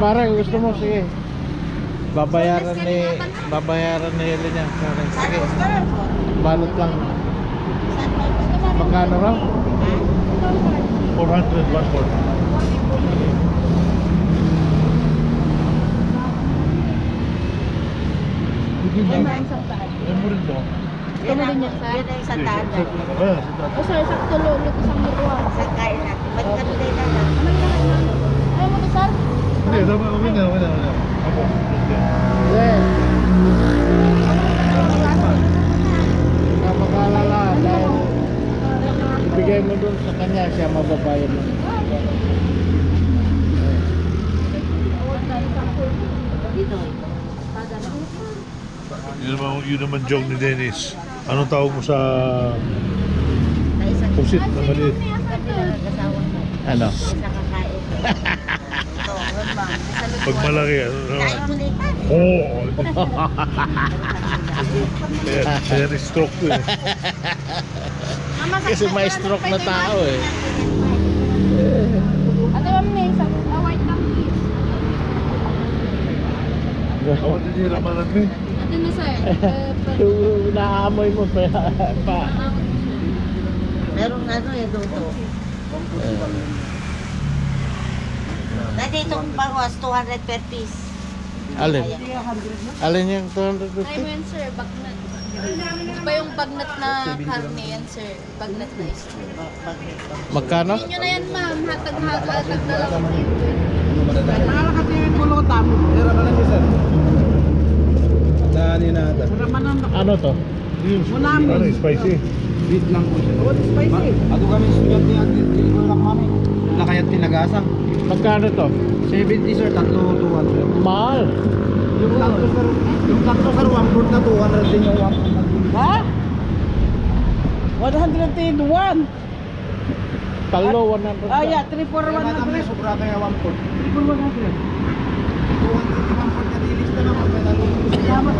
pare, gusto mo, sige. Babayaran ni Helen yan. Sige. Balot lang. Magkano raw? 400, 140. Memory to. Ito mo din yan, sir? Yan ang isang daan. Ayan, O sir, sakto lulot isang mutuwa. Sa kain natin. Ba't kami tayo na? Ayaw mo to, sir? Hindi, tama, wala. Ako. Yes. Napakalala dahil ibigay mo dun sa kanya, siya mababayad mo. Dito. Yun naman joke ni Dennis. Anong tawag mo sa Sa isang pusit na maliit? kasama mo. Ano? Sa kakain. Ito, ma. Pag malaki, ano Kain naman? mo lipat. Oo! Kaya ni-stroke ko eh. Kasi may stroke na tao eh. Ate, ma'am, may isang white lang. Ako din yung ramalan mo eh. Ate na, sir. Yung naamoy mo pa. Merong ano eh, duto. Dati itong bawas, 200 per piece. Alin? Alin yung 250? Try mo yan, sir. Bagnat. Ito pa yung bagnat na karne yan, sir. Bagnat na stew. Magkano? Hindi nyo na yan, ma'am. Hatag na lang. Ano to? Ano, spicy. Beef lang po siya. Oh, spicy. Ako kami sugat niya, lang kami. Na kaya tinagasang. Magkano to? 70 sir, tatlo 200. Mahal. Yung tatlo sir, 1 na 200 din yung 1. Ha? 101. Talo, 100. Ah, yeah, 3 for Kaya na kami 100. sobra kaya 1 4. 3 for 100. 200 na nilista naman may nalulungkot. Salamat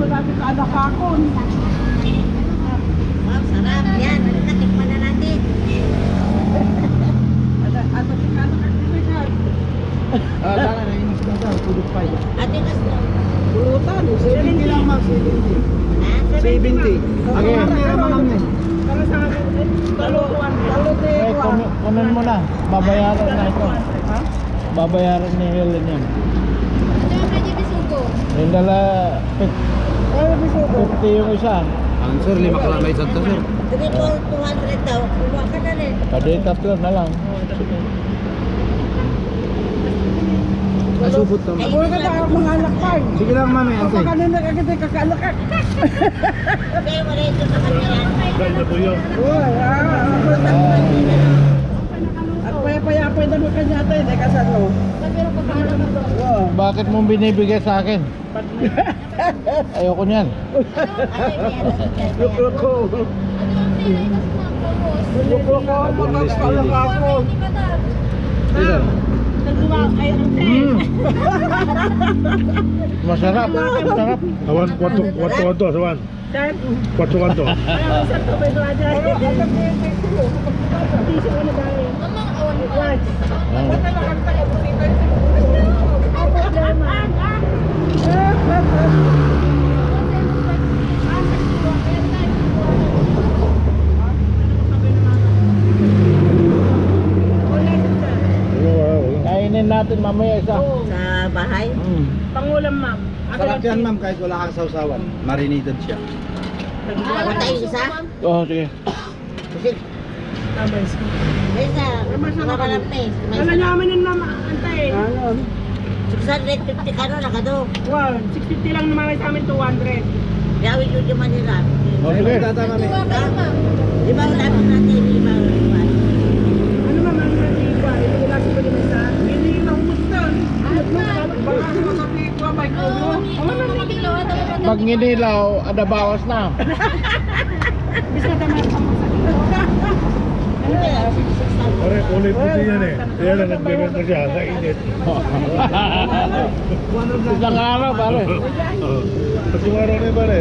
natin sa anak kakon. Wow, sarap. Yan, natikman na natin. Ano si anak kakon siya? Ah, dala na inis ka sir, tulog pa yan. Ate gusto. Pulutan, 70 lang mag 70. Ha? 70. Ako Okay. nga meron naman eh. Para sa akin, talo Eh, kunin mo na. Babayaran na ito. Ha? Babayaran ni Helen yan. Ate, ma'am, medyo bisugo. Yung dala, Ay, bisugo. 50 yung isa. Ang sir, 5 ka lang may isang to sir. 200 daw. Kuha ka na rin. Pwede tatlo na lang. Nasubot naman. Huwag ka na mga anak pa. Sige lang mami, Ako ante. kanina agad ay kakaanak ka. Okay, wala ito sa kanila. Dahil na po yun. Uy, at paya-paya na mo kanya tayo, hindi ka sa no. Pero pagkaalam mo to. Wow. Bakit mo binibigay sa akin? Ayoko niyan. Lukluk ko. Ate, ma'am, tinay kasi na focus. Lukluk ko. Magkakaanak ako. Hindi ka na. Sir. Masarap. Masarap. Awan, kwento, sawan. Kwento. Mamang awan mo. Kainin natin mamaya isa. Sa bahay. Pangulam, ma'am. Sarap yan ma'am, kahit wala kang sausawan. Marinated siya. Ako tayo isa. Oo, sige. May isa. Mamalap na eh. May Ano isa. namin yung mama, antay? Ano? 650 ka no, nakado. Wow, 650 lang naman sa amin, 200. Gawin yun yung Manila. O, sige. Tata mami. Diwa kayo, ma'am. Di ba wala natin, di ba? Ano ma'am, ang natiwa? Ito lang sa Pilipinas. Hindi na humustan. Baka naman natiwa, may kulo. Pag nginilaw, ada bawas na. Bisa naman ang Pare, kulay puti yan eh. Kaya lang nagbebenta siya sa init. Isang araw, pare. Tatlong araw na yun pare.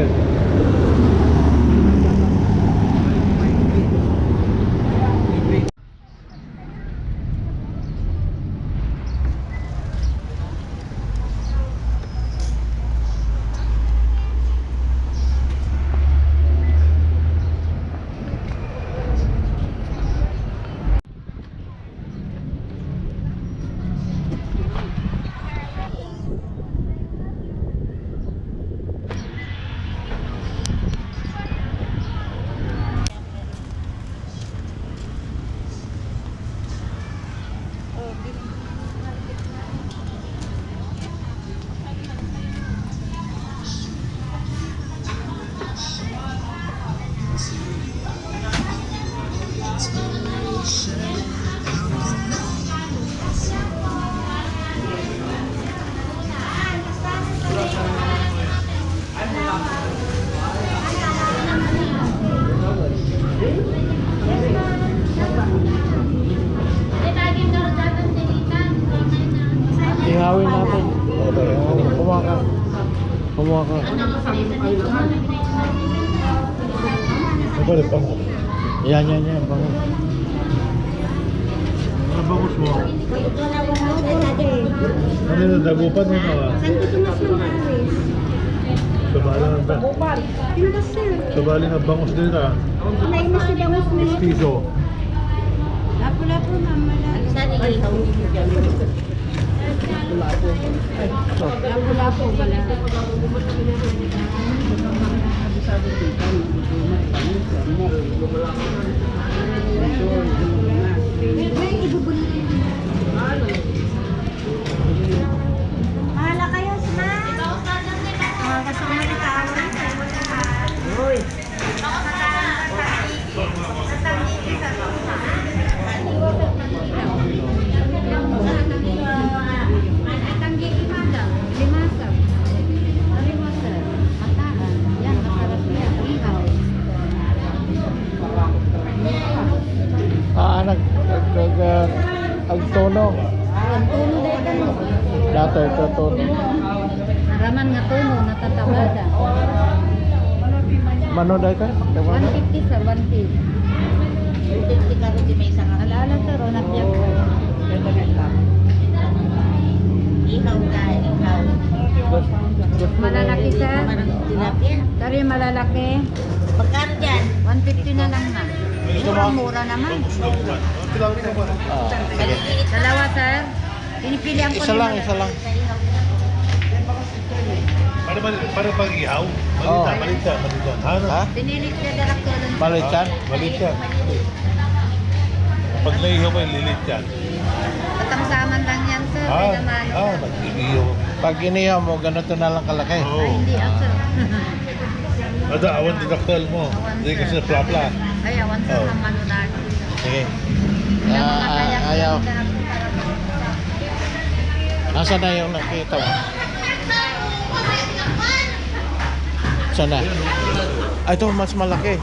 Ihawin natin. Kumuha ka. Kumuha ka. Ano ba rin bango? Yan. Bango. Ano bangus mo? Ito na po ako dati. Ano yung dagupan mo mga? San ko tumas ng Paris? Sabali ng Pinas sir. Sabali ng bangus din ah. Naimas si Bangus mo. Piso. Lapo-lapo mama. Saan iihaw? Lapo-lapo pala. May ibubuli. Mahala kayo, Sma. Kasama na kaawin. Uy. Agtono. Tuno dahil kami. Dato ito tono. Naraman nga tuno, natatabada. Mano dahil ka? 150 sa 150. Hindi ka rin di may isang Alaala to, ronat niya. ihaw ka, ihaw. Malalaki sir. Tilapia. Dari malalaki. Magkano dyan? 150 na lang na. Mura naman. Maliliit. Dalawa sir. Pinipilihan ko Isa lang. Para pag ihaw? Oo. Malita. Ano? Ha? Pinilit niya direktor. Malit yan? Malita. Pag naihaw mo, lilit yan. Katangsaman lang yan sir. May naman. Nag-ihaw. Pag inihaw mo, ganito na lang kalaki. Oo. Ay, hindi sir. Ada, awan didaktal mo. Hindi kasi plapla. Ay, awan sir Oo. ng manulag. Sige. Ayaw. Nasaan na yung nakita mo? Saan na? Ah, ito mas malaki.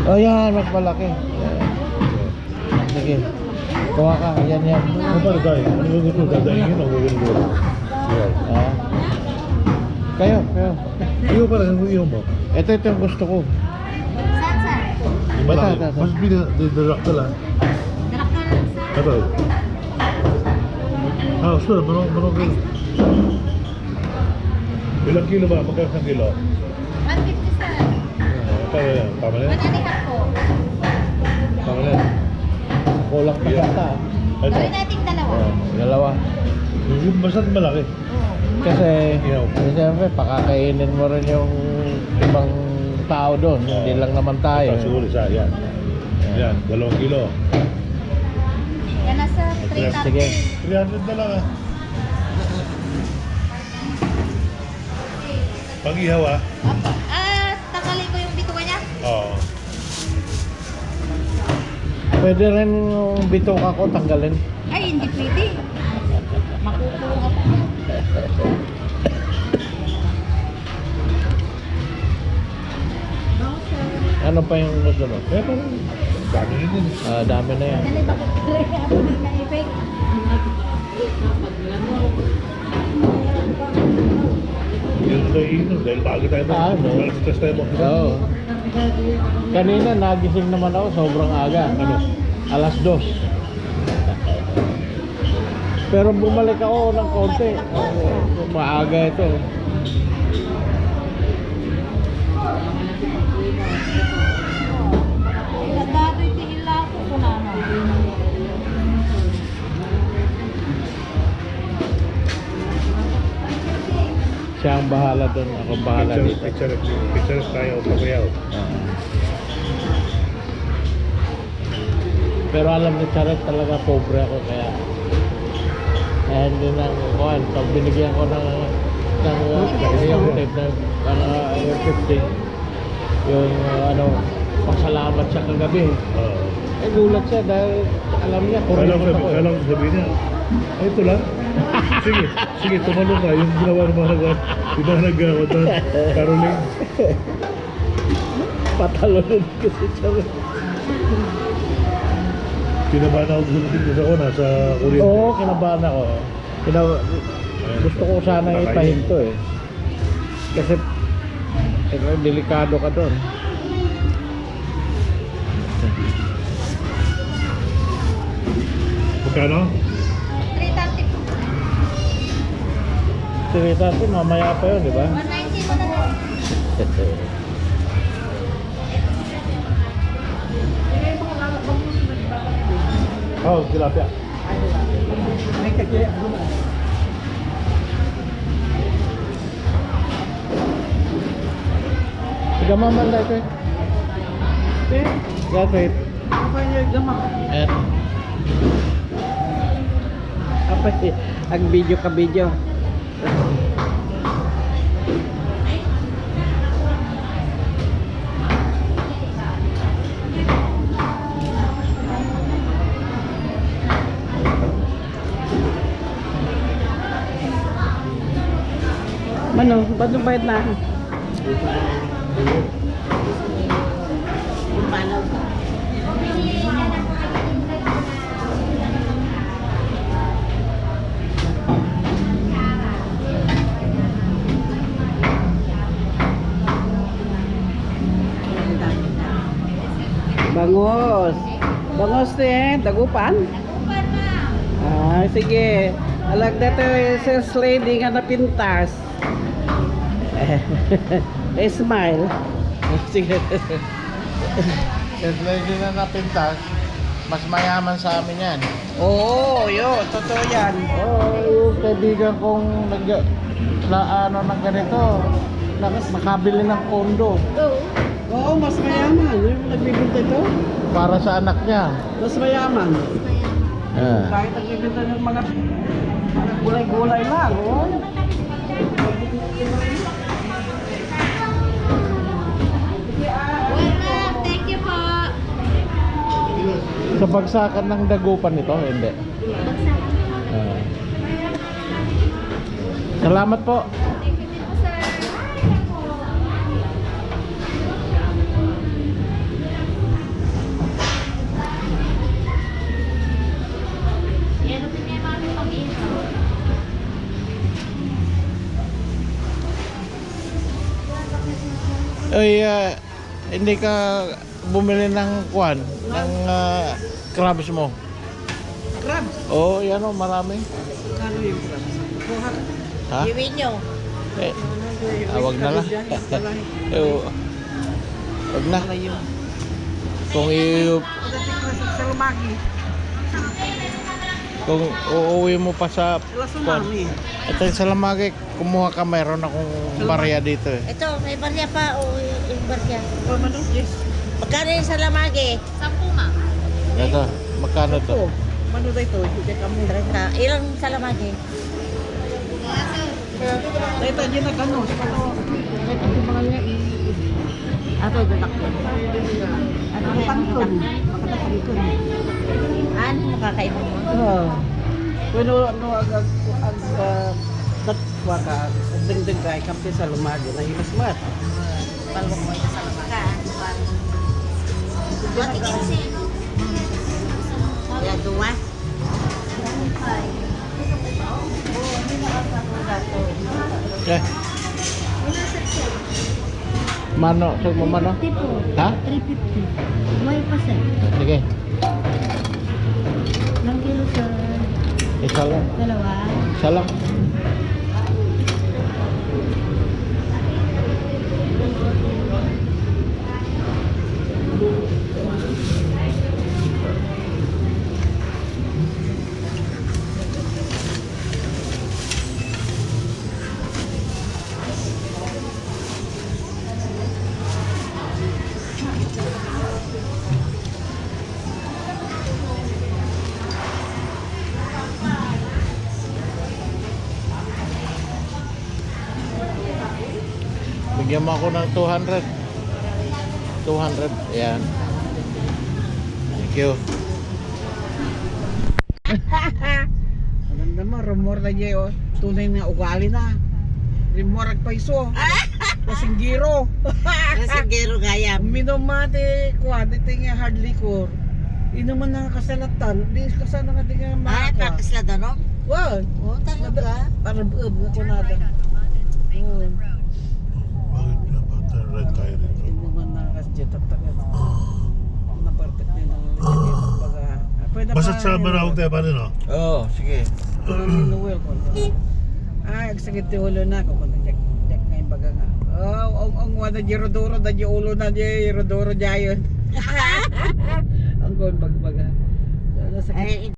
Oh yan, mas malaki. Sige. Kuha ka, yan. Ano ba tayo? Ano ba gusto? Dadaingin o gagawin ko? Ah. Kayo. Iyo pa rin, iyo mo. Ito yung gusto ko. Saan sir? Yung malaki. Ito. Mas didaktal ah. Ito. Sir, manong kilo. Ilang kilo ba? Magkano isang kilo? 150 sir. Kaya yan, tama na yan? 1.5 po. Tama na yan. Kulang pa basta. Ito. Gawin nating dalawa. Dalawa. Yung basta't malaki. Kasi, Ihaw. siyempre, pakakainin mo rin yung ibang tao doon. Hindi lang naman tayo. Siguro isa, yan. Yan, 2 kilo. Yan na sir. Sige. 300 na lang ah. Pag-ihaw ah. Opo. Tanggalin ko yung bituka niya. Oo. Pwede rin yung bituka ko tanggalin. Ay, hindi pwede. Makukulong ako. Ano pa yung gusto mo? Eh, parang dami rin din. Dami na yan. Dali, bakit ako nagka-effect? Yun sa inom dahil bago tayo mo. No. Stress tayo mo. Oo. Kanina nagising naman ako sobrang aga. Ano? Alas 2. Pero bumalik ako ng konti. Maaga ito. Dato'y tihila ko kung ano. Siya ang bahala doon. Ako bahala dito. Picture tayo sa kuyaw. Pero alam ni Charet talaga pobre ako kaya hindi na kuhan. Pag binigyan ko ng yung tip na 50 yung ano nagpasalamat siya kagabi. Oo. Eh gulat siya dahil alam niya kuripot ako. Kala ko sabihin niya, "Ay, ito lang. Sige, sige, tumalong ka. Yung ginawa ng mga nagawa doon, Caroline." Patalonin kasi siya. Kinabahan ako gusto ko nasa kuryente. Oo, kinabahan ako. Gusto ko sana ipahinto eh. Kasi delikado ka doon. Magkano? 330 po. Tirita ito, mamaya pa yun, di ba? 190 mo na lang. Oh, tilapia. May kagaya. Gamaman dahil ito eh. Gafit. Apa niya gamang? Eh. Apa sih? Ang video ka video. Mano, ba't yung bayad na? Bangos. Bangos din, dagupan. Ah, sige. Alag dito sales lady nga napintas. Smile. Sige. Since lady na napintas, mas mayaman sa amin yan. Oo, yun. Totoo yan. Yung kaibigan kong ng ganito, makabili ng kondo Oo, mas mayaman. Yung nagbibinta ito, para sa anak niya. mas mayaman. Ah. Kahit nagbibinta ng mga gulay-gulay lang. Oh. Welcome. Thank you po. Sa bagsakan ng dagupan nito, hindi. Ah. Salamat po. Thank you din po, sir. Yan ang pinimami pag-ihaw. Ay, hindi ka bumili ng kwan, ng crabs mo. Crabs. Oo, yan o, marami. Ano yung crabs? Kuha. Ha? Iwin nyo. Eh, wag na lang. Wag na. Kung Sa lumagi. kung uuwi mo pa sa Sila kwan. sumami. Ito yung salamagi, kumuha ka, mayroon akong barya dito eh. Ito, may barya pa o yung barya. Oh, ano? Yes. Magkano yung salamagi? 10 ma. Ito, magkano to? Ito. Ano na ito? Hindi ka mo. 30. Ilang salamagi? Ito, hindi na gano. Ito, mga niya Ato, ito takbo. Ano ang pangkon? Makatapangkon. Ano makakaiba mo? Oo. Pero ano datwa ka, dingding ka, kampi sa lumagi na himasmat. Palwak mo ito sa lumaka. Mati kasi. Kaya duwa. Eh. Mano, sag mo mano? Ha? 350. May pa, sir. Sige, Ilang kilo, sir? isa lang. Dalawa. Isa lang. Bigyan mo ako ng 200. 200. Ayan. Thank you. Maganda mo, rumor na dyan, oh. Tunay na ugali na. Rumor at paiso. Kasinggiro. Kasinggero gaya. Minomate, kuha, dito nga hard liquor. Inuman na kasalatan, di kasana nga di nga Ay, makakwa. pakis na doon, no? Wow, Oo, talaga. para buob na kunada. Oo. Bakit pinapatay red tayo rito? Inuman na kasjet at tagal. Napartit na yung nalagyan baga. Pwede Basta sa manawag tayo pa rin, no? Oo, sige. Parang Noel ko. Ay, agsakit yung ulo na. Kung jack nga yung baga nga. Oh, ang wala jirodoro, da yung ulo na jirodoro jayon. Ang kon bagbaga. Sakit. Ay,